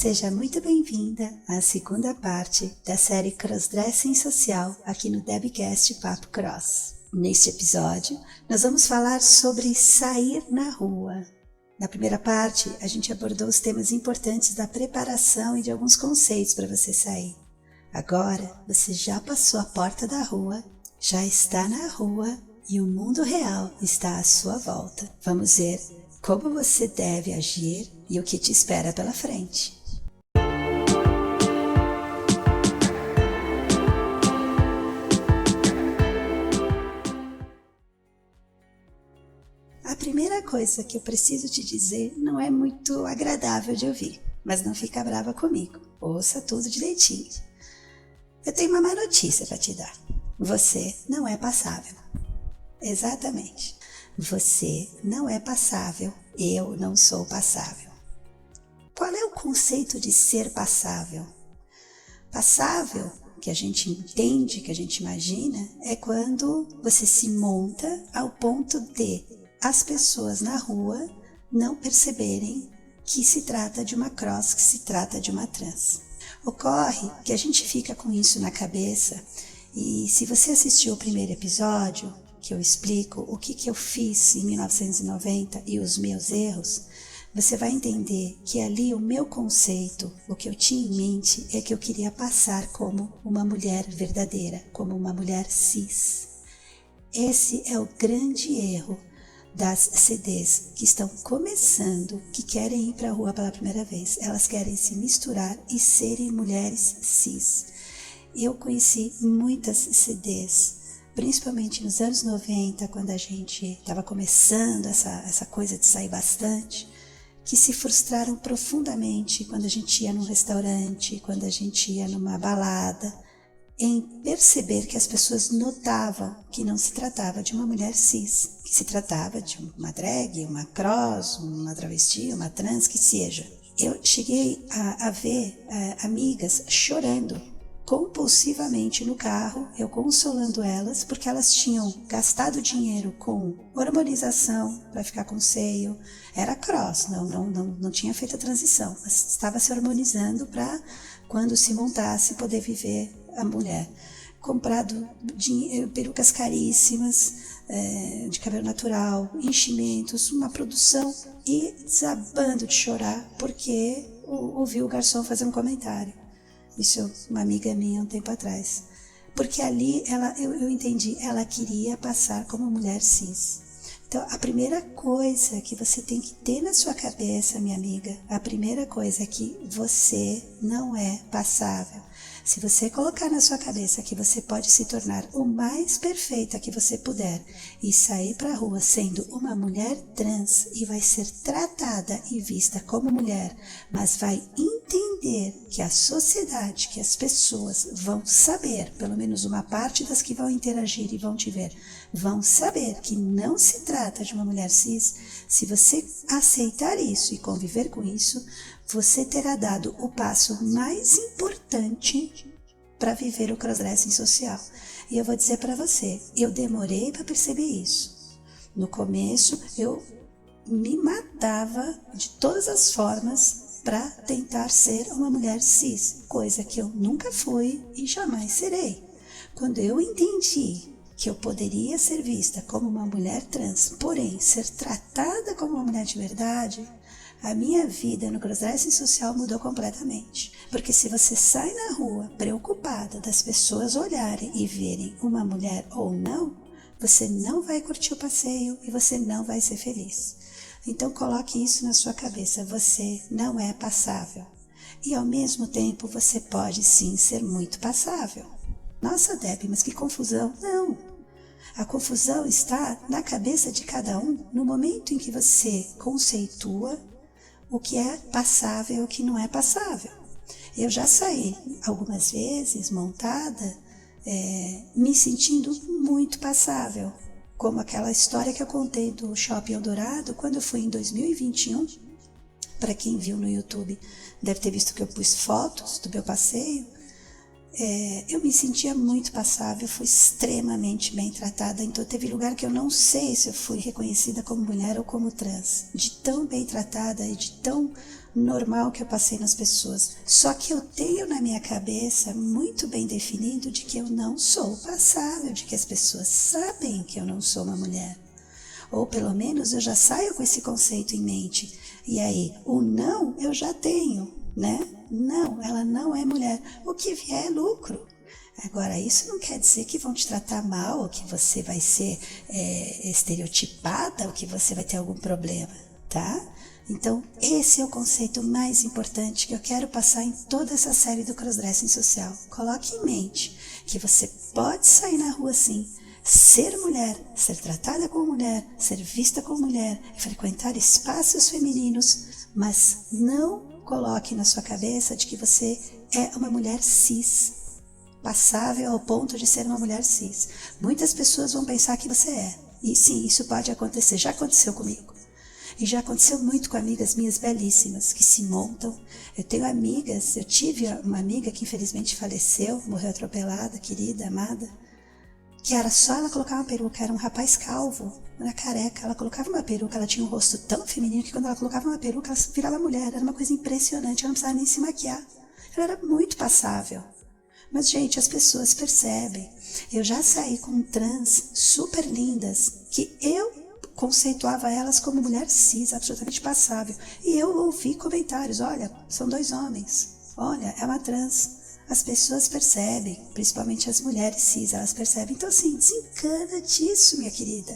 Seja muito bem-vinda à segunda parte da série Crossdressing Social aqui no Debcast Papo Cross. Neste episódio, nós vamos falar sobre sair na rua. Na primeira parte, a gente abordou os temas importantes da preparação e de alguns conceitos para você sair. Agora, você já passou a porta da rua, já está na rua e o mundo real está à sua volta. Vamos ver como você deve agir e o que te espera pela frente. A primeira coisa que eu preciso te dizer não é muito agradável de ouvir, mas não fica brava comigo. Ouça tudo direitinho. Eu tenho uma má notícia para te dar. Você não é passável. Exatamente. Você não é passável. Eu não sou passável. Qual é o conceito de ser passável? Passável, que a gente entende, que a gente imagina, é quando você se monta ao ponto de as pessoas na rua não perceberem que se trata de uma cross, que se trata de uma trans. Ocorre que a gente fica com isso na cabeça e se você assistiu o primeiro episódio, que eu explico o que eu fiz em 1990 e os meus erros, você vai entender que ali o meu conceito, o que eu tinha em mente é que eu queria passar como uma mulher verdadeira, como uma mulher cis. Esse é o grande erro das CDs que estão começando, que querem ir para a rua pela primeira vez. Elas querem se misturar e serem mulheres cis. Eu conheci muitas CDs, principalmente nos anos 90, quando a gente estava começando essa coisa de sair bastante, que se frustraram profundamente quando a gente ia num restaurante, quando a gente ia numa balada, em perceber que as pessoas notavam que não se tratava de uma mulher cis, que se tratava de uma drag, uma cross, uma travesti, uma trans, que seja. Eu cheguei a ver amigas chorando compulsivamente no carro, eu consolando elas, porque elas tinham gastado dinheiro com hormonização para ficar com seio, era cross, não tinha feito a transição, mas estava se hormonizando para quando se montasse poder viver a mulher, comprado perucas caríssimas, de cabelo natural, enchimentos, uma produção e desabando de chorar porque ouviu o garçom fazer um comentário. Isso uma amiga minha um tempo atrás. Porque ali eu entendi, ela queria passar como mulher cis. Então, a primeira coisa que você tem que ter na sua cabeça, minha amiga, a primeira coisa é que você não é passável. Se você colocar na sua cabeça que você pode se tornar o mais perfeita que você puder e sair para a rua sendo uma mulher trans e vai ser tratada e vista como mulher, mas vai entender que a sociedade, que as pessoas vão saber, pelo menos uma parte das que vão interagir e vão te ver, vão saber que não se trata de uma mulher cis, se você aceitar isso e conviver com isso, você terá dado o passo mais importante para viver o crossdressing social. E eu vou dizer para você, eu demorei para perceber isso. No começo, eu me matava de todas as formas para tentar ser uma mulher cis, coisa que eu nunca fui e jamais serei. Quando eu entendi que eu poderia ser vista como uma mulher trans, porém ser tratada como uma mulher de verdade, a minha vida no crossdressing social mudou completamente. Porque se você sai na rua preocupada das pessoas olharem e verem uma mulher ou não, você não vai curtir o passeio e você não vai ser feliz. Então coloque isso na sua cabeça, você não é passável. E ao mesmo tempo você pode sim ser muito passável. Nossa, Deb, mas que confusão. Não. A confusão está na cabeça de cada um no momento em que você conceitua o que é passável e o que não é passável. Eu já saí algumas vezes montada, me sentindo muito passável, como aquela história que eu contei do Shopping Eldorado, quando eu fui em 2021, para quem viu no YouTube, deve ter visto que eu pus fotos do meu passeio, eu me sentia muito passável, fui extremamente bem tratada, então teve lugar que eu não sei se eu fui reconhecida como mulher ou como trans, de tão bem tratada e de tão normal que eu passei nas pessoas. Só que eu tenho na minha cabeça muito bem definido de que eu não sou passável, de que as pessoas sabem que eu não sou uma mulher. Ou pelo menos eu já saio com esse conceito em mente. E aí, o não eu já tenho, né? Não, ela não é mulher. O que vier é lucro. Agora, isso não quer dizer que vão te tratar mal, ou que você vai ser estereotipada, ou que você vai ter algum problema, tá? Então, esse é o conceito mais importante que eu quero passar em toda essa série do Crossdressing Social. Coloque em mente que você pode sair na rua sim, ser mulher, ser tratada como mulher, ser vista como mulher, frequentar espaços femininos, mas não coloque na sua cabeça de que você é uma mulher cis, passável ao ponto de ser uma mulher cis. Muitas pessoas vão pensar que você é, e sim, isso pode acontecer, já aconteceu comigo. E já aconteceu muito com amigas minhas belíssimas, que se montam. Eu tive uma amiga que infelizmente faleceu, morreu atropelada, querida, amada, que era só ela colocar uma peruca, era um rapaz calvo, era careca, ela colocava uma peruca, ela tinha um rosto tão feminino que quando ela colocava uma peruca, ela virava mulher, era uma coisa impressionante, ela não precisava nem se maquiar, ela era muito passável. Mas, gente, as pessoas percebem. Eu já saí com trans super lindas, que eu conceituava elas como mulher cis, absolutamente passável, e eu ouvi comentários, olha, são 2 homens, olha, é uma trans. As pessoas percebem, principalmente as mulheres cis, elas percebem. Então, assim, desencana disso, minha querida.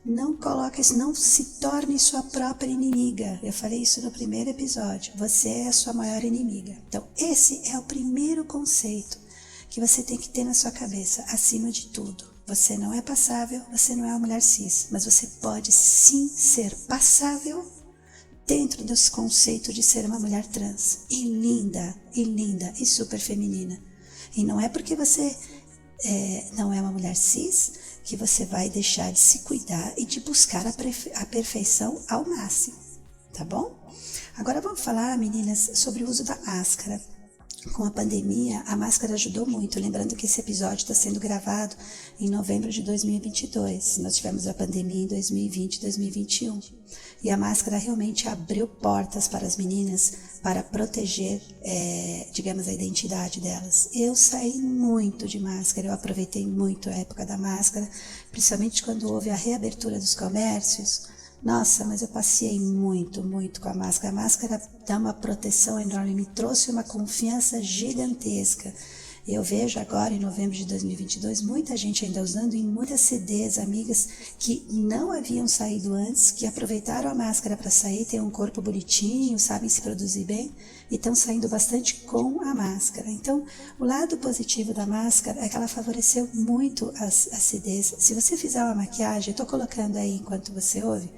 Não coloca isso, não se torne sua própria inimiga. Eu falei isso no primeiro episódio. Você é a sua maior inimiga. Então, esse é o primeiro conceito que você tem que ter na sua cabeça, acima de tudo. Você não é passável, você não é uma mulher cis, mas você pode sim ser passável dentro desse conceito de ser uma mulher trans, e linda e super feminina. E não é porque você não é uma mulher cis que você vai deixar de se cuidar e de buscar a perfeição ao máximo, tá bom? Agora vamos falar, meninas, sobre o uso da máscara. Com a pandemia, a máscara ajudou muito, lembrando que esse episódio está sendo gravado em novembro de 2022. Nós tivemos a pandemia em 2020 e 2021. E a máscara realmente abriu portas para as meninas para proteger, digamos, a identidade delas. Eu saí muito de máscara, eu aproveitei muito a época da máscara, principalmente quando houve a reabertura dos comércios. Nossa, mas eu passeei muito com a máscara. A máscara dá uma proteção enorme, me trouxe uma confiança gigantesca. Eu vejo agora, em novembro de 2022, muita gente ainda usando, e muitas CDs, amigas que não haviam saído antes, que aproveitaram a máscara para sair, têm um corpo bonitinho, sabem se produzir bem, e estão saindo bastante com a máscara. Então, o lado positivo da máscara é que ela favoreceu muito as CDs. Se você fizer uma maquiagem, eu estou colocando aí, enquanto você ouve,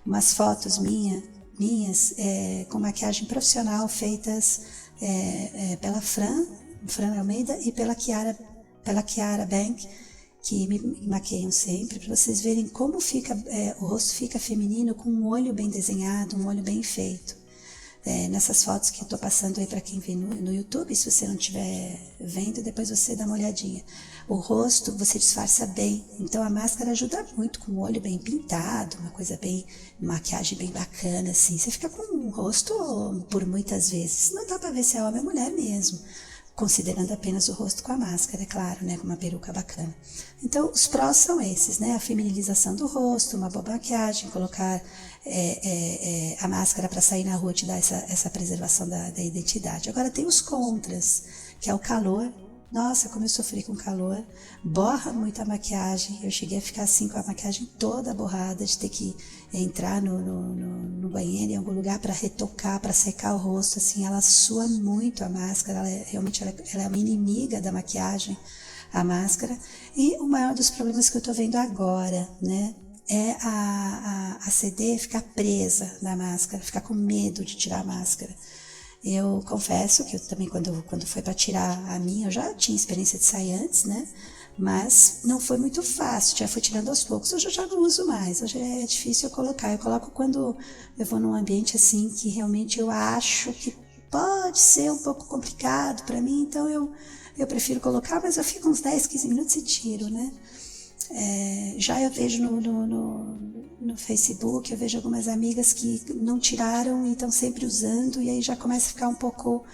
umas fotos minhas com maquiagem profissional, feitas pela Fran Almeida e pela Kiara Bank, que me maquiam sempre, para vocês verem como fica, o rosto fica feminino com um olho bem desenhado, um olho bem feito. Nessas fotos que eu estou passando aí para quem vê no YouTube, se você não estiver vendo, depois você dá uma olhadinha. O rosto você disfarça bem, então a máscara ajuda muito, com o olho bem pintado, uma coisa bem, maquiagem bem bacana, assim. Você fica com o rosto, por muitas vezes, não dá para ver se é homem ou mulher mesmo, considerando apenas o rosto com a máscara, é claro, né, com uma peruca bacana. Então, os prós são esses, né, a feminilização do rosto, uma boa maquiagem, colocar a máscara para sair na rua te dá essa preservação da identidade. Agora tem os contras, que é o calor. Nossa, como eu sofri com calor, borra muito a maquiagem, eu cheguei a ficar assim com a maquiagem toda borrada, de ter que entrar no banheiro, em algum lugar para retocar, para secar o rosto, assim, ela sua muito a máscara, ela é uma inimiga da maquiagem, a máscara. E o maior dos problemas que eu tô vendo agora, né, é a CD ficar presa na máscara, ficar com medo de tirar a máscara. Eu confesso que eu também, quando foi para tirar a minha, eu já tinha experiência de sair antes, né? Mas não foi muito fácil, já fui tirando aos poucos. Hoje eu já não uso mais, hoje é difícil eu colocar. Eu coloco quando eu vou num ambiente assim que realmente eu acho que pode ser um pouco complicado para mim, então eu eu prefiro colocar, mas eu fico uns 10, 15 minutos e tiro, né? Já eu vejo no Facebook, eu vejo algumas amigas que não tiraram e estão sempre usando, e aí já começa a ficar um pouco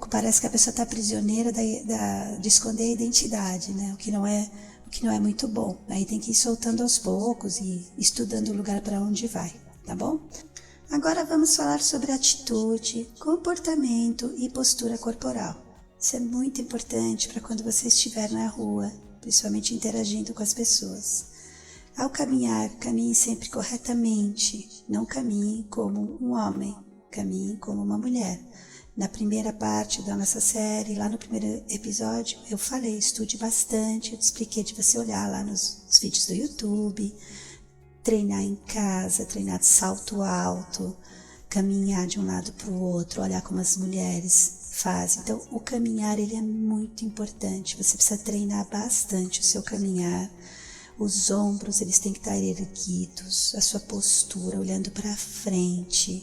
parece que a pessoa está prisioneira de esconder a identidade, né? O que não é muito bom. Aí tem que ir soltando aos poucos e estudando o lugar para onde vai, tá bom? Agora vamos falar sobre atitude, comportamento e postura corporal. Isso é muito importante para quando você estiver na rua, principalmente interagindo com as pessoas. Ao caminhar, caminhe sempre corretamente, não caminhe como um homem, caminhe como uma mulher. Na primeira parte da nossa série, lá no primeiro episódio, eu falei, estude bastante, eu te expliquei de você olhar lá nos vídeos do YouTube, treinar em casa, treinar de salto alto, caminhar de um lado para o outro, olhar como as mulheres fazem. Então, o caminhar ele é muito importante, você precisa treinar bastante o seu caminhar. Os ombros eles têm que estar erguidos, a sua postura olhando para frente,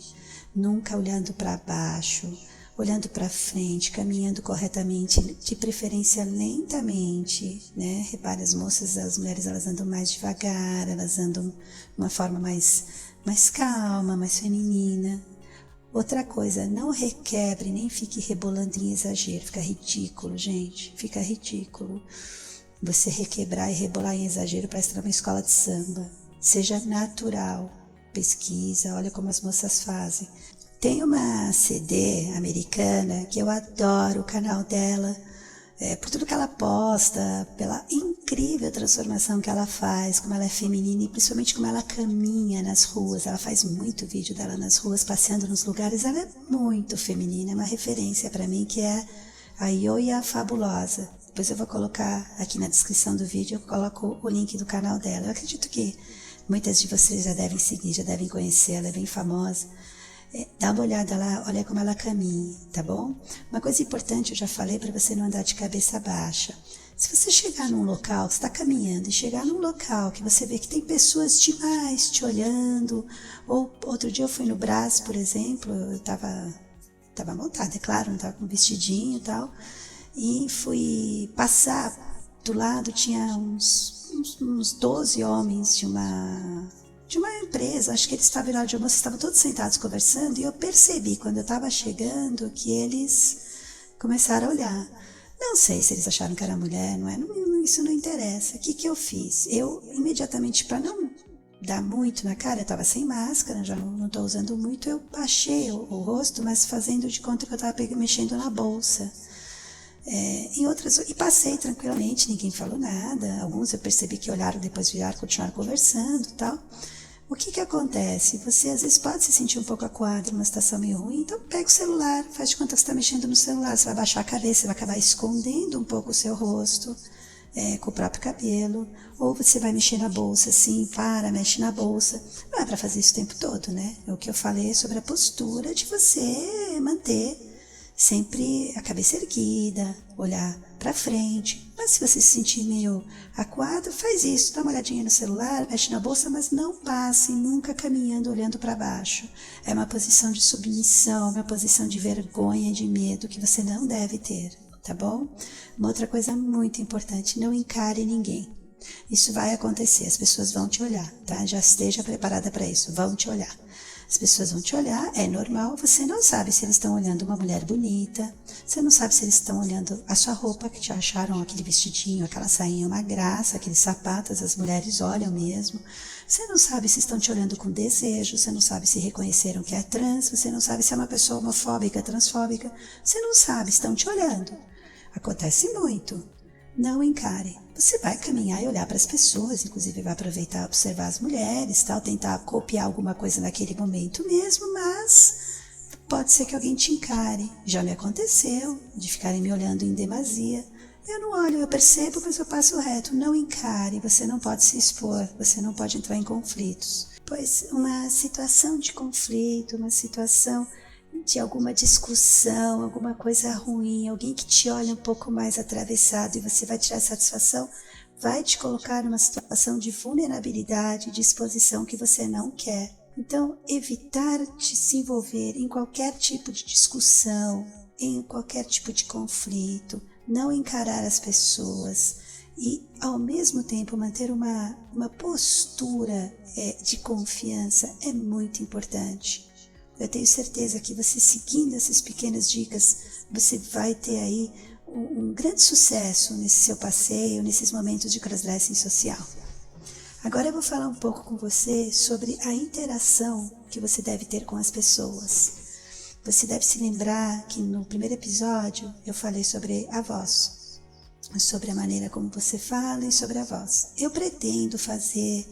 nunca olhando para baixo, olhando para frente, caminhando corretamente, de preferência lentamente, né? Repare, as mulheres, elas andam mais devagar, elas andam de uma forma mais calma, mais feminina. Outra coisa, não requebre, nem fique rebolando em exagero, fica ridículo, gente, fica ridículo. Você requebrar e rebolar em exagero parece estar numa escola de samba. Seja natural, pesquisa, olha como as moças fazem. Tem uma CD americana que eu adoro o canal dela, por tudo que ela posta, pela incrível transformação que ela faz, como ela é feminina e principalmente como ela caminha nas ruas. Ela faz muito vídeo dela nas ruas, passeando nos lugares. Ela é muito feminina, é uma referência para mim, que é a Yoya Fabulosa. Depois eu vou colocar aqui na descrição do vídeo, eu coloco o link do canal dela. Eu acredito que muitas de vocês já devem seguir, já devem conhecer, ela é bem famosa. Dá uma olhada lá, olha como ela caminha, tá bom? Uma coisa importante, eu já falei, para você não andar de cabeça baixa. Se você chegar num local, você está caminhando e chegar num local que você vê que tem pessoas demais te olhando, ou outro dia eu fui no Brás, por exemplo, eu estava montada, é claro, não estava com vestidinho e tal, e fui passar, do lado tinha uns 12 homens de uma empresa, acho que eles estavam lá de almoço, estavam todos sentados conversando, e eu percebi quando eu estava chegando que eles começaram a olhar. Não sei se eles acharam que era mulher, isso não interessa. O que eu fiz? Eu imediatamente, para não dar muito na cara, eu estava sem máscara, já não estou usando muito, eu baixei o rosto, mas fazendo de conta que eu estava mexendo na bolsa. E passei tranquilamente, ninguém falou nada. Alguns eu percebi que olharam, depois viraram, continuaram conversando e tal. O que acontece? Você às vezes pode se sentir um pouco acuado numa situação meio ruim, então pega o celular, faz de conta que você está mexendo no celular, você vai baixar a cabeça, você vai acabar escondendo um pouco o seu rosto, com o próprio cabelo, ou você vai mexer na bolsa, assim, mexe na bolsa. Não é para fazer isso o tempo todo, né? É o que eu falei sobre a postura de você manter sempre a cabeça erguida, olhar para frente. Mas se você se sentir meio acuado, faz isso, dá uma olhadinha no celular, mexe na bolsa, mas não passe nunca caminhando olhando para baixo. É uma posição de submissão, uma posição de vergonha, de medo que você não deve ter, tá bom? Uma outra coisa muito importante, não encare ninguém. Isso vai acontecer, as pessoas vão te olhar, tá? Já esteja preparada para isso, vão te olhar. As pessoas vão te olhar, é normal, você não sabe se eles estão olhando uma mulher bonita, você não sabe se eles estão olhando a sua roupa, que te acharam aquele vestidinho, aquela sainha uma graça, aqueles sapatos, as mulheres olham mesmo. Você não sabe se estão te olhando com desejo, você não sabe se reconheceram que é trans, você não sabe se é uma pessoa homofóbica, transfóbica, você não sabe, estão te olhando. Acontece muito. Não encare. Você vai caminhar e olhar para as pessoas, inclusive vai aproveitar observar as mulheres, tal, tentar copiar alguma coisa naquele momento mesmo, mas pode ser que alguém te encare. Já me aconteceu de ficarem me olhando em demasia. Eu não olho, eu percebo, mas eu passo reto. Não encare, você não pode se expor, você não pode entrar em conflitos. Pois uma situação de conflito, uma situação de alguma discussão, alguma coisa ruim, alguém que te olha um pouco mais atravessado e você vai tirar satisfação, vai te colocar numa situação de vulnerabilidade, de exposição que você não quer. Então, evitar de se envolver em qualquer tipo de discussão, em qualquer tipo de conflito, não encarar as pessoas e, ao mesmo tempo, manter uma postura de confiança é muito importante. Eu tenho certeza que você seguindo essas pequenas dicas, você vai ter aí um grande sucesso nesse seu passeio, nesses momentos de crossdressing social. Agora eu vou falar um pouco com você sobre a interação que você deve ter com as pessoas. Você deve se lembrar que no primeiro episódio eu falei sobre a voz, sobre a maneira como você fala e sobre a voz. Eu pretendo fazer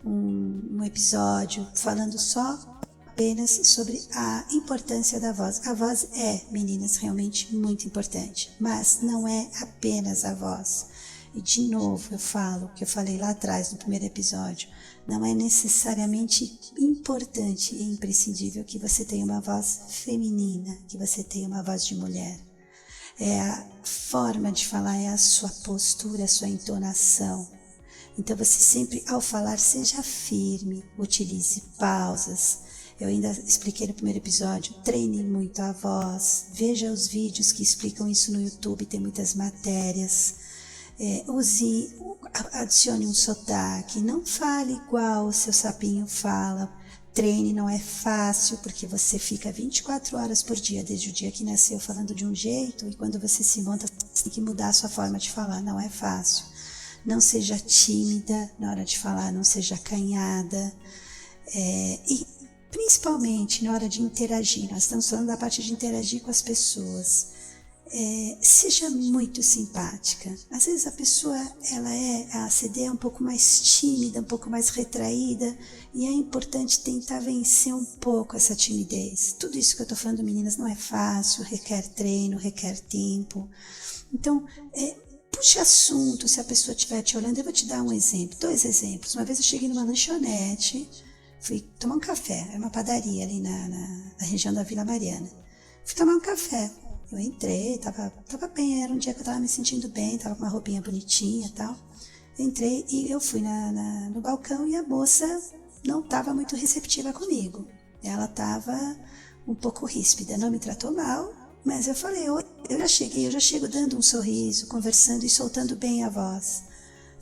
um episódio falando só apenas sobre a importância da voz. A voz é, meninas, realmente muito importante, mas não é apenas a voz. E de novo eu falo o que eu falei lá atrás no primeiro episódio, não é necessariamente importante e imprescindível que você tenha uma voz feminina, que você tenha uma voz de mulher. É a forma de falar, é a sua postura, a sua entonação. Então você sempre, ao falar, seja firme, utilize pausas. Eu ainda expliquei no primeiro episódio, treine muito a voz, veja os vídeos que explicam isso no YouTube, tem muitas matérias. Adicione um sotaque, não fale igual o seu sapinho fala. Treine, não é fácil, porque você fica 24 horas por dia, desde o dia que nasceu, falando de um jeito, e quando você se monta, você tem que mudar a sua forma de falar, não é fácil. Não seja tímida na hora de falar, não seja acanhada. E principalmente na hora de interagir, nós estamos falando da parte de interagir com as pessoas. Seja muito simpática. Às vezes a pessoa, a CD é um pouco mais tímida, um pouco mais retraída, e é importante tentar vencer um pouco essa timidez. Tudo isso que eu estou falando, meninas, não é fácil, requer treino, requer tempo. Então, puxe assunto se a pessoa estiver te olhando. Eu vou te dar um exemplo, 2 exemplos. Uma vez eu cheguei numa lanchonete, fui tomar um café, era uma padaria ali na região da Vila Mariana. Fui tomar um café. Eu entrei, tava bem, era um dia que eu tava me sentindo bem, tava com uma roupinha bonitinha e tal. Eu entrei e eu fui no balcão e a moça não tava muito receptiva comigo. Ela tava um pouco ríspida, não me tratou mal, mas eu falei, eu já chego dando um sorriso, conversando e soltando bem a voz.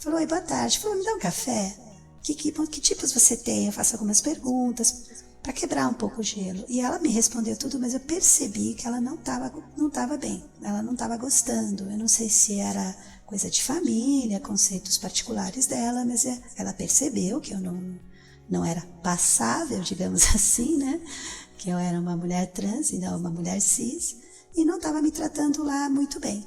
Falou, oi, boa tarde. Falou, me dá um café? Que tipos você tem? Eu faço algumas perguntas para quebrar um pouco o gelo. E ela me respondeu tudo, mas eu percebi que ela não estava bem, ela não estava gostando. Eu não sei se era coisa de família, conceitos particulares dela, mas ela percebeu que eu não era passável, digamos assim, né? Que eu era uma mulher trans e não uma mulher cis, e não estava me tratando lá muito bem.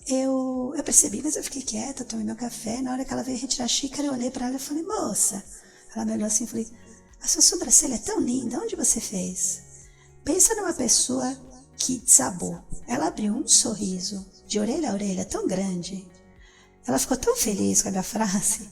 Eu percebi, mas eu fiquei quieta, tomei meu café. Na hora que ela veio retirar a xícara, eu olhei para ela e falei, moça. Ela me olhou assim e falei, a sua sobrancelha é tão linda, onde você fez? Pensa numa pessoa que desabou. Ela abriu um sorriso de orelha a orelha tão grande. Ela ficou tão feliz com a minha frase.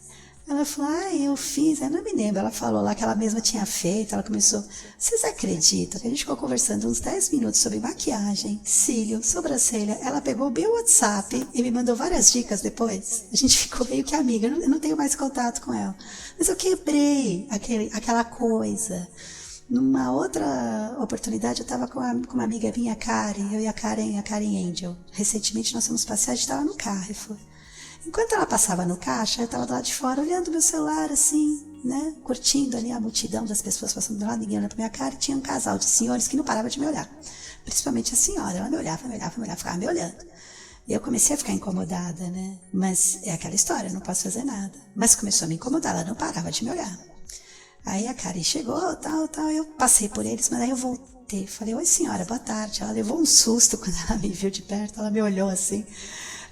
Ela falou, eu fiz, eu não me lembro. Ela falou lá que ela mesma tinha feito. Ela começou, vocês acreditam que a gente ficou conversando uns 10 minutos sobre maquiagem, cílio, sobrancelha. Ela pegou meu WhatsApp e me mandou várias dicas depois. A gente ficou meio que amiga, eu não tenho mais contato com ela. Mas eu quebrei aquela coisa. Numa outra oportunidade, eu estava com uma amiga minha, a Karen, eu e a Karen Angel. Recentemente nós fomos passear, a gente estava no Carrefour. Enquanto ela passava no caixa, eu estava do lado de fora, olhando meu celular assim, né? Curtindo ali a multidão das pessoas passando do lado, ninguém olhando pra minha cara, e tinha um casal de senhores que não parava de me olhar. Principalmente a senhora, ela me olhava, ficava me olhando. E eu comecei a ficar incomodada, né? Mas é aquela história, eu não posso fazer nada. Mas começou a me incomodar, ela não parava de me olhar. Aí a Karen chegou, tal, eu passei por eles, mas aí eu voltei. Falei, oi senhora, boa tarde. Ela levou um susto quando ela me viu de perto, ela me olhou assim.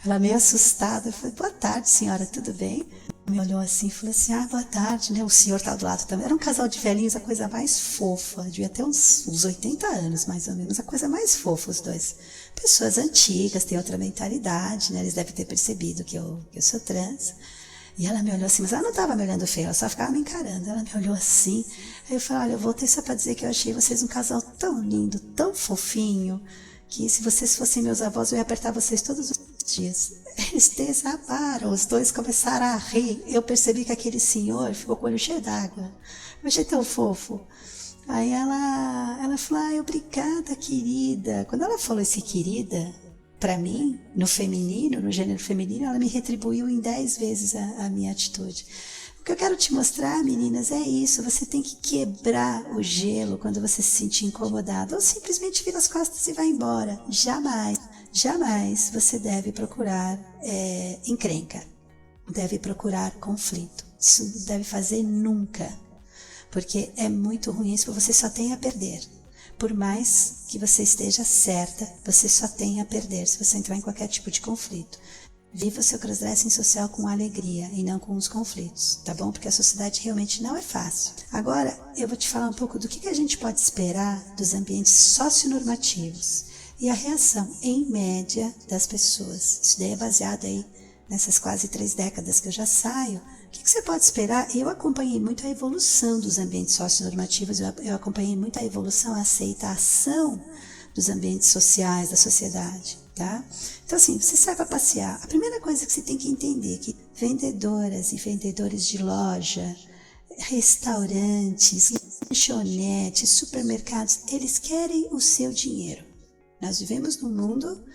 Ela meio assustada, eu falei, boa tarde senhora, tudo bem? Me olhou assim e falou assim, boa tarde, né? O senhor tá do lado também. Era um casal de velhinhos, a coisa mais fofa, devia ter uns 80 anos mais ou menos, a coisa mais fofa os dois. Pessoas antigas, têm outra mentalidade, né? Eles devem ter percebido que eu sou trans. E ela me olhou assim, mas ela não estava me olhando feio, ela só ficava me encarando. Ela me olhou assim, aí eu falei, olha, eu voltei só para dizer que eu achei vocês um casal tão lindo, tão fofinho, que se vocês fossem meus avós, eu ia apertar vocês todos os dias. Eles desabaram, os dois começaram a rir. Eu percebi que aquele senhor ficou com o olho cheio d'água. Eu achei tão fofo. Aí ela falou, obrigada, querida. Quando ela falou esse querida, para mim, no feminino, no gênero feminino, ela me retribuiu em 10 vezes a minha atitude. O que eu quero te mostrar, meninas, é isso. Você tem que quebrar o gelo quando você se sentir incomodado, ou simplesmente vira as costas e vai embora. Jamais, jamais você deve procurar encrenca, deve procurar conflito. Isso não deve fazer nunca, porque é muito ruim, isso você só tem a perder. Por mais que você esteja certa, você só tem a perder se você entrar em qualquer tipo de conflito. Viva o seu crossdressing social com alegria e não com os conflitos, tá bom? Porque a sociedade realmente não é fácil. Agora, eu vou te falar um pouco do que a gente pode esperar dos ambientes socionormativos e a reação, em média, das pessoas. Isso daí é baseado aí nessas quase 3 décadas que eu já saio. O que você pode esperar? Eu acompanhei muito a evolução dos ambientes socionormativos, eu acompanhei muito a evolução, a aceitação dos ambientes sociais, da sociedade, tá? Então assim, você sai para passear, a primeira coisa que você tem que entender é que vendedoras e vendedores de loja, restaurantes, lanchonetes, supermercados, eles querem o seu dinheiro. Nós vivemos num mundo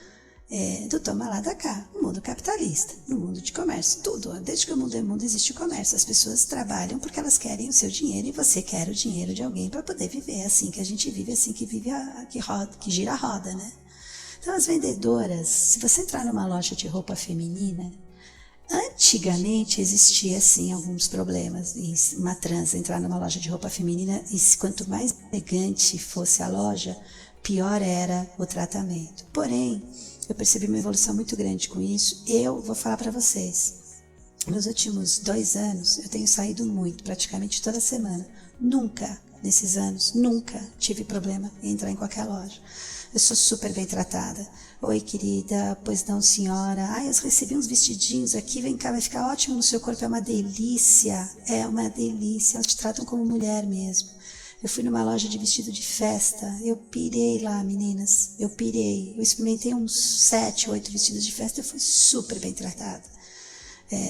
do toma lá da cá, no mundo capitalista, no mundo de comércio, tudo, desde que o mundo é mundo existe o comércio, as pessoas trabalham porque elas querem o seu dinheiro e você quer o dinheiro de alguém para poder viver, é assim que a gente vive, assim que vive, que gira a roda, né? Então as vendedoras, se você entrar numa loja de roupa feminina, antigamente existia assim alguns problemas, uma trans entrar numa loja de roupa feminina e quanto mais elegante fosse a loja, pior era o tratamento. Porém, eu percebi uma evolução muito grande com isso. Eu vou falar para vocês, nos últimos 2 anos eu tenho saído muito, praticamente toda semana. Nunca, nesses anos, nunca tive problema em entrar em qualquer loja. Eu sou super bem tratada. Oi, querida, pois não, senhora. Ai, eu recebi uns vestidinhos aqui, vem cá, vai ficar ótimo no seu corpo, é uma delícia. É uma delícia, elas te tratam como mulher mesmo. Eu fui numa loja de vestido de festa, eu pirei lá, meninas, eu pirei. Eu experimentei uns 7, 8 vestidos de festa, eu fui super bem tratada.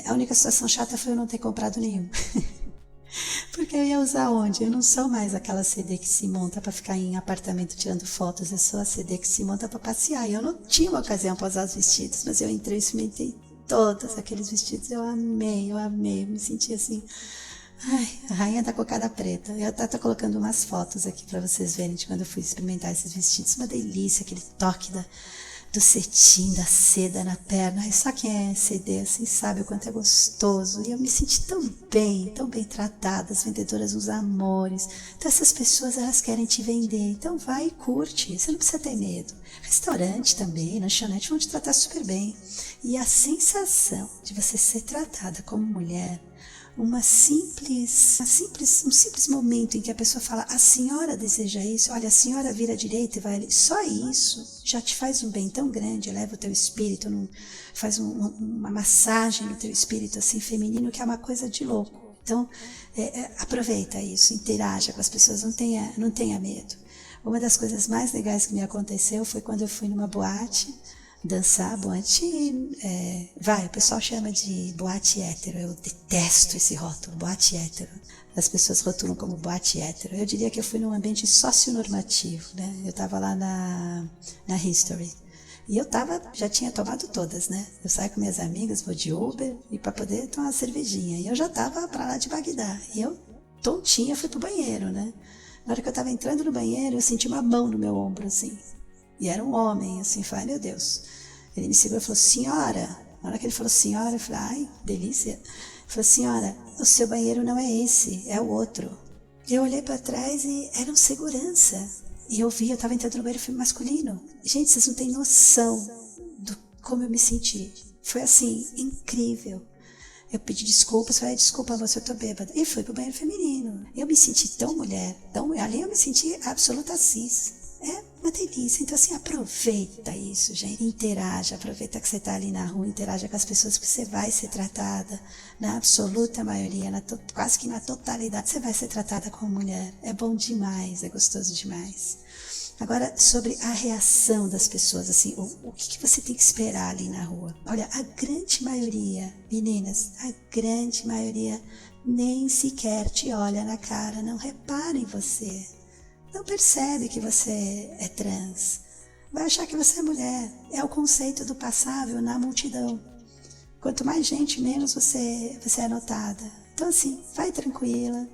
A única situação chata foi eu não ter comprado nenhum. Porque eu ia usar onde? Eu não sou mais aquela CD que se monta para ficar em apartamento tirando fotos, eu sou a CD que se monta para passear. E eu não tinha uma ocasião para usar os vestidos, mas eu entrei e experimentei todos aqueles vestidos, eu amei, eu me senti assim... Ai, a rainha da cocada preta. Eu até tô colocando umas fotos aqui pra vocês verem de quando eu fui experimentar esses vestidos. Uma delícia, aquele toque do cetim, da seda na perna. Ai, só quem é CD assim sabe o quanto é gostoso. E eu me senti tão bem tratada. As vendedoras, uns amores. Então essas pessoas, elas querem te vender. Então vai e curte, você não precisa ter medo. Restaurante também, lanchonete vão te tratar super bem. E a sensação de você ser tratada como mulher, um simples momento em que a pessoa fala, a senhora deseja isso, olha, a senhora vira à direita e vai ali, só isso já te faz um bem tão grande, eleva o teu espírito, faz uma massagem no teu espírito assim feminino, que é uma coisa de louco. Então aproveita isso, interaja com as pessoas, não tenha medo. Uma das coisas mais legais que me aconteceu foi quando eu fui numa boate dançar, boate, o pessoal chama de boate hétero, eu detesto esse rótulo, boate hétero, as pessoas rotulam como boate hétero, eu diria que eu fui num ambiente socionormativo, né, eu tava lá na History, e eu já tinha tomado todas, né, eu saio com minhas amigas, vou de Uber, e para poder tomar uma cervejinha, e eu já tava pra lá de Bagdá, e eu, tontinha, fui pro banheiro, né, na hora que eu tava entrando no banheiro, eu senti uma mão no meu ombro, assim, e era um homem, assim, falei, meu Deus. Ele me segurou e falou, senhora. Na hora que ele falou senhora, eu falei, ai, delícia. Ele falou, senhora, o seu banheiro não é esse, é o outro. Eu olhei para trás e era um segurança. E eu estava entrando no banheiro masculino. Gente, vocês não têm noção do como eu me senti. Foi assim, incrível. Eu pedi desculpas, falei, desculpa você, eu tô bêbada. E fui pro banheiro feminino. Eu me senti tão mulher, ali eu me senti absoluta cis. É uma delícia. Então assim, aproveita isso, gente. Interaja, aproveita que você tá ali na rua, interaja com as pessoas, porque você vai ser tratada, na absoluta maioria, quase que na totalidade, você vai ser tratada como mulher. É bom demais, é gostoso demais. Agora, sobre a reação das pessoas, assim, o que você tem que esperar ali na rua? Olha, a grande maioria, meninas, a grande maioria nem sequer te olha na cara, não repara em você. Não percebe que você é trans, vai achar que você é mulher. É o conceito do passável na multidão. Quanto mais gente, menos você é notada. Então assim, vai tranquila,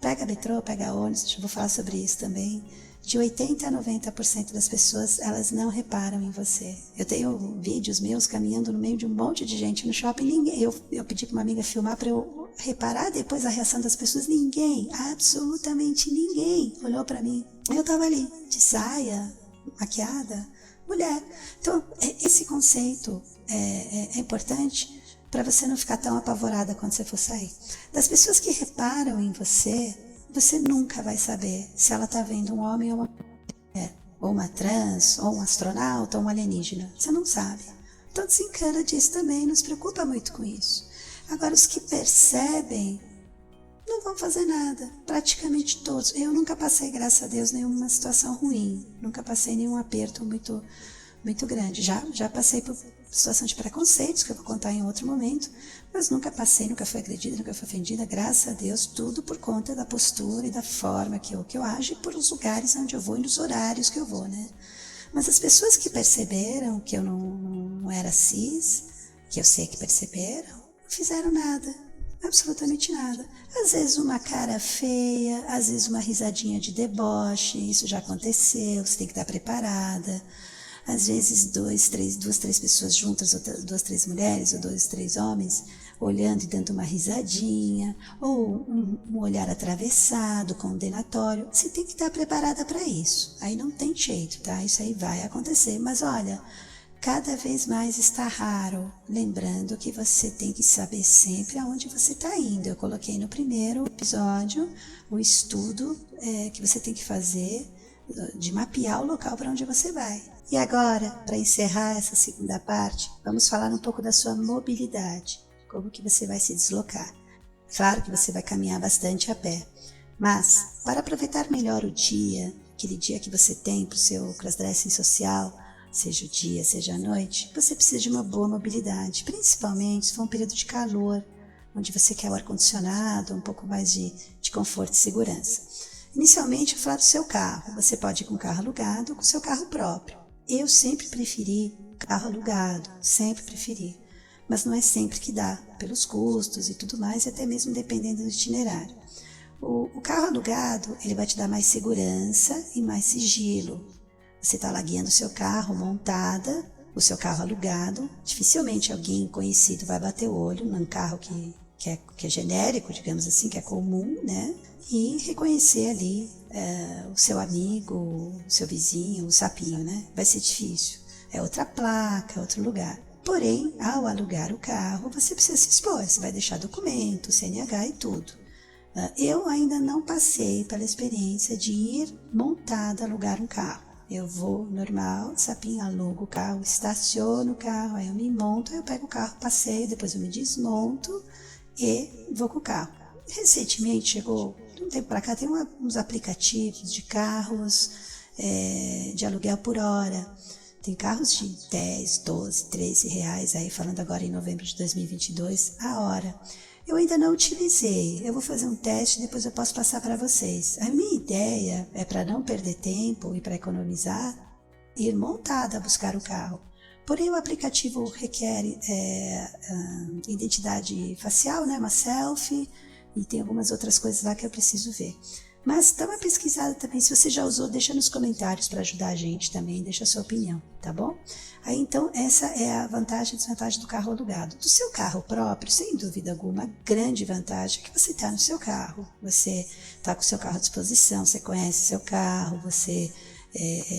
pega metrô, pega ônibus, eu vou falar sobre isso também. De 80% a 90% das pessoas, elas não reparam em você. Eu tenho vídeos meus caminhando no meio de um monte de gente no shopping. Eu pedi para uma amiga filmar para eu reparar depois a reação das pessoas. Ninguém, absolutamente ninguém olhou para mim. Eu tava ali, de saia, maquiada, mulher. Então, esse conceito é importante para você não ficar tão apavorada quando você for sair. Das pessoas que reparam em você, você nunca vai saber se ela está vendo um homem ou uma mulher, ou uma trans, ou um astronauta, ou um alienígena. Você não sabe. Então desencana disso também, não se preocupa muito com isso. Agora, os que percebem não vão fazer nada, praticamente todos. Eu nunca passei, graças a Deus, nenhuma situação ruim, nunca passei nenhum aperto muito grande. Já passei por situação de preconceitos, que eu vou contar em outro momento, mas nunca passei, nunca fui agredida, nunca fui ofendida, graças a Deus, tudo por conta da postura e da forma que eu ajo e por os lugares onde eu vou e nos horários que eu vou, né? Mas as pessoas que perceberam que eu não era cis, que eu sei que perceberam, não fizeram nada, absolutamente nada. Às vezes uma cara feia, às vezes uma risadinha de deboche, isso já aconteceu, você tem que estar preparada. Às vezes duas, três pessoas juntas, ou duas, três mulheres, ou dois, três homens, olhando e dando uma risadinha, ou um olhar atravessado, condenatório. Você tem que estar preparada para isso. Aí não tem jeito, tá? Isso aí vai acontecer. Mas olha, cada vez mais está raro. Lembrando que você tem que saber sempre aonde você está indo. Eu coloquei no primeiro episódio o estudo que você tem que fazer de mapear o local para onde você vai. E agora, para encerrar essa segunda parte, vamos falar um pouco da sua mobilidade, como que você vai se deslocar. Claro que você vai caminhar bastante a pé, mas para aproveitar melhor o dia, aquele dia que você tem para o seu crossdressing social, seja o dia, seja a noite, você precisa de uma boa mobilidade, principalmente se for um período de calor, onde você quer o ar-condicionado, um pouco mais de conforto e segurança. Inicialmente, eu falo do seu carro. Você pode ir com o carro alugado ou com o seu carro próprio. Eu sempre preferi carro alugado, sempre preferi. Mas não é sempre que dá, pelos custos e tudo mais, e até mesmo dependendo do itinerário. O carro alugado, ele vai te dar mais segurança e mais sigilo. Você está lá guiando o seu carro, montada, o seu carro alugado. Dificilmente alguém conhecido vai bater o olho num carro que é genérico, digamos assim, que é comum, né? E reconhecer ali o seu amigo, o seu vizinho, o sapinho, né? Vai ser difícil. É outra placa, outro lugar. Porém, ao alugar o carro, você precisa se expor. Você vai deixar documento, CNH e tudo. Eu ainda não passei pela experiência de ir montada a alugar um carro. Eu vou normal, sapinho, alugo o carro, estaciono o carro, aí eu me monto, aí eu pego o carro, passeio, depois eu me desmonto e vou com o carro. Recentemente chegou, de um tempo para cá, tem uns aplicativos de carros de aluguel por hora. Tem carros de 10, 12, 13 reais, aí falando agora em novembro de 2022, a hora. Eu ainda não utilizei, eu vou fazer um teste e depois eu posso passar para vocês. A minha ideia é, para não perder tempo e para economizar, ir montada a buscar o carro. Porém, o aplicativo requer identidade facial, né, uma selfie, e tem algumas outras coisas lá que eu preciso ver. Mas dá uma pesquisada também, se você já usou, deixa nos comentários para ajudar a gente também, deixa a sua opinião, tá bom? Aí então, essa é a vantagem e desvantagem do carro alugado. Do seu carro próprio, sem dúvida alguma, a grande vantagem é que você está no seu carro, você está com o seu carro à disposição, você conhece seu carro, você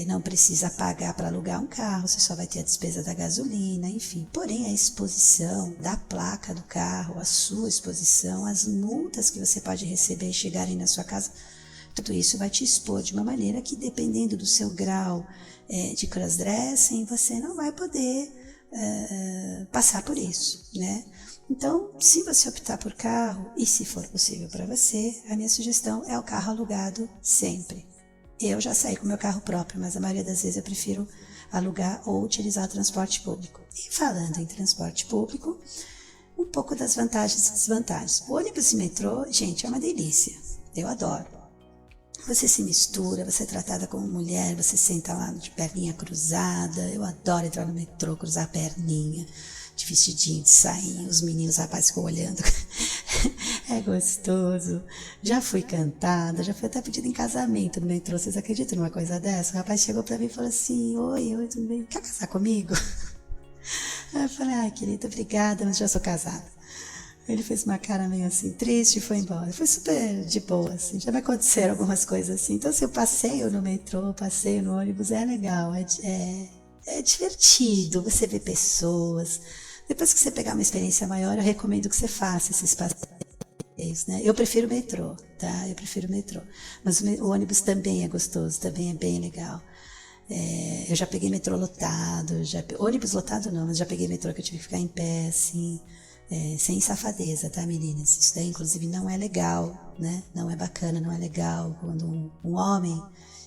não precisa pagar para alugar um carro, você só vai ter a despesa da gasolina, enfim. Porém, a exposição da placa do carro, a sua exposição, as multas que você pode receber e chegarem na sua casa, tudo isso vai te expor de uma maneira que, dependendo do seu grau de crossdressing, você não vai poder passar por isso, né? Então, se você optar por carro, e se for possível para você, a minha sugestão é o carro alugado sempre. Eu já saí com meu carro próprio, mas a maioria das vezes eu prefiro alugar ou utilizar o transporte público. E falando em transporte público, um pouco das vantagens e desvantagens. O ônibus e metrô, gente, é uma delícia. Eu adoro. Você se mistura, você é tratada como mulher, você senta lá de perninha cruzada. Eu adoro entrar no metrô, cruzar a perninha, de vestidinho, de sainha, os meninos, os rapazes ficam olhando. É gostoso. Já fui cantada, já fui até pedida em casamento no metrô. Vocês acreditam numa coisa dessa? O rapaz chegou pra mim e falou assim: oi, tudo bem? Quer casar comigo? Aí eu falei: ai, querida, obrigada, mas já sou casada. Ele fez uma cara meio assim, triste e foi embora. Foi super de boa, assim. Já me aconteceram algumas coisas assim. Então, assim, eu passeio no metrô, passeio no ônibus, é legal, é divertido. Você vê pessoas. Depois que você pegar uma experiência maior, eu recomendo que você faça esses passeios, né? Eu prefiro o metrô, tá? Eu prefiro o metrô. Mas o ônibus também é gostoso, também é bem legal. Eu já peguei metrô lotado, ônibus lotado não, mas já peguei metrô que eu tive que ficar em pé, assim. Sem safadeza, tá, meninas? Isso daí, inclusive, não é legal, né? Não é bacana, não é legal quando um homem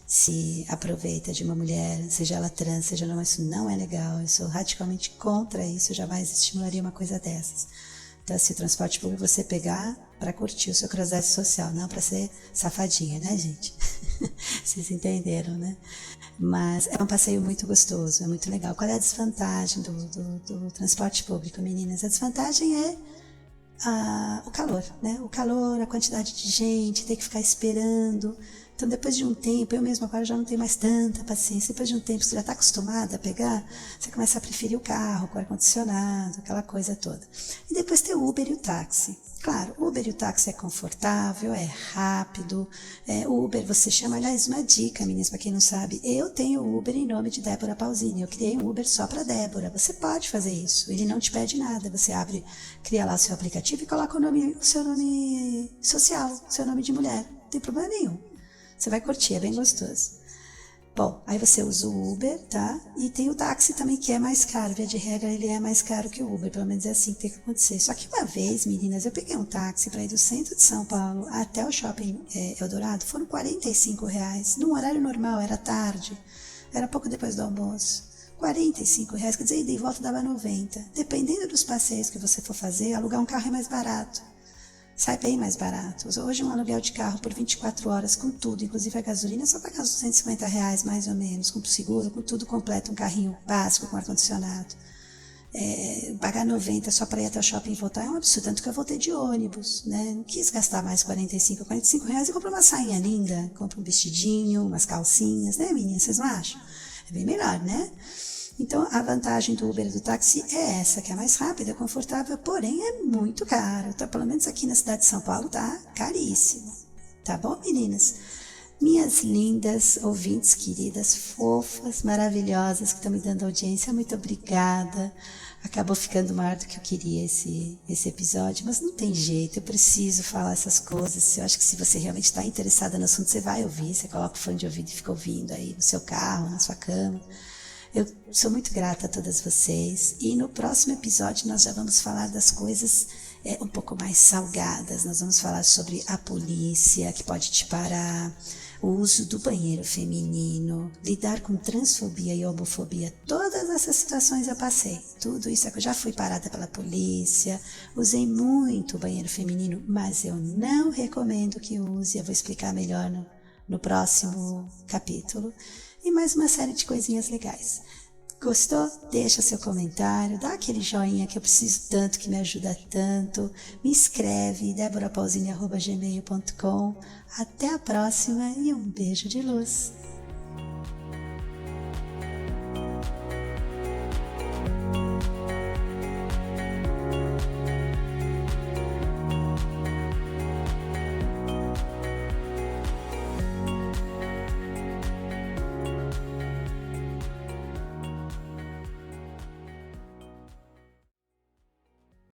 se aproveita de uma mulher, seja ela trans, seja não, isso não é legal. Eu sou radicalmente contra isso, eu jamais estimularia uma coisa dessas. Então, se o transporte público você pegar para curtir o seu crossdress social, não para ser safadinha, né, gente? Vocês entenderam, né? Mas é um passeio muito gostoso, é muito legal. Qual é a desvantagem do transporte público, meninas? A desvantagem é o calor, né? O calor, a quantidade de gente, ter que ficar esperando. Então, depois de um tempo, eu mesma agora já não tenho mais tanta paciência. Depois de um tempo que você já está acostumada a pegar, você começa a preferir o carro com ar-condicionado, aquela coisa toda. E depois tem o Uber e o táxi. Claro, o Uber e o táxi é confortável, é rápido. O Uber você chama, aliás, uma dica, meninas, para quem não sabe. Eu tenho o Uber em nome de Débora Pausini. Eu criei um Uber só para Débora. Você pode fazer isso. Ele não te pede nada. Você cria lá o seu aplicativo e coloca o seu nome social, o seu nome de mulher. Não tem problema nenhum. Você vai curtir, é bem gostoso. Bom, aí você usa o Uber, tá? E tem o táxi também, que é mais caro. Via de regra, ele é mais caro que o Uber. Pelo menos é assim que tem que acontecer. Só que uma vez, meninas, eu peguei um táxi para ir do centro de São Paulo até o shopping Eldorado. Foram R$ 45. Num horário normal, era tarde. Era pouco depois do almoço. R$ 45, quer dizer, ida e volta dava 90. Dependendo dos passeios que você for fazer, alugar um carro é mais barato. Sai bem mais barato. Hoje um aluguel de carro por 24 horas com tudo, inclusive a gasolina, só paga uns R$ 250 mais ou menos, com seguro, com tudo completo, um carrinho básico com ar-condicionado. Pagar 90 só para ir até o shopping e voltar é um absurdo, tanto que eu voltei de ônibus, né? Não quis gastar mais R$ 45 e compro uma sainha linda, compro um vestidinho, umas calcinhas, né, meninas? Vocês não acham? É bem melhor, né? Então, a vantagem do Uber e do táxi é essa, que é mais rápida, é confortável, porém é muito caro. Então, pelo menos aqui na cidade de São Paulo tá caríssimo. Tá bom, meninas? Minhas lindas ouvintes, queridas, fofas, maravilhosas que estão me dando audiência, muito obrigada. Acabou ficando maior do que eu queria esse episódio, mas não tem jeito, eu preciso falar essas coisas. Eu acho que se você realmente está interessada no assunto, você vai ouvir, você coloca o fone de ouvido e fica ouvindo aí no seu carro, na sua cama. Eu sou muito grata a todas vocês e no próximo episódio nós já vamos falar das coisas um pouco mais salgadas. Nós vamos falar sobre a polícia que pode te parar, o uso do banheiro feminino, lidar com transfobia e homofobia. Todas essas situações eu passei. Tudo isso é que eu já fui parada pela polícia, usei muito o banheiro feminino, mas eu não recomendo que use. Eu vou explicar melhor no próximo capítulo. E mais uma série de coisinhas legais. Gostou? Deixa seu comentário, dá aquele joinha que eu preciso tanto, que me ajuda tanto. Me escreve, deborapausini@gmail.com. Até a próxima e um beijo de luz.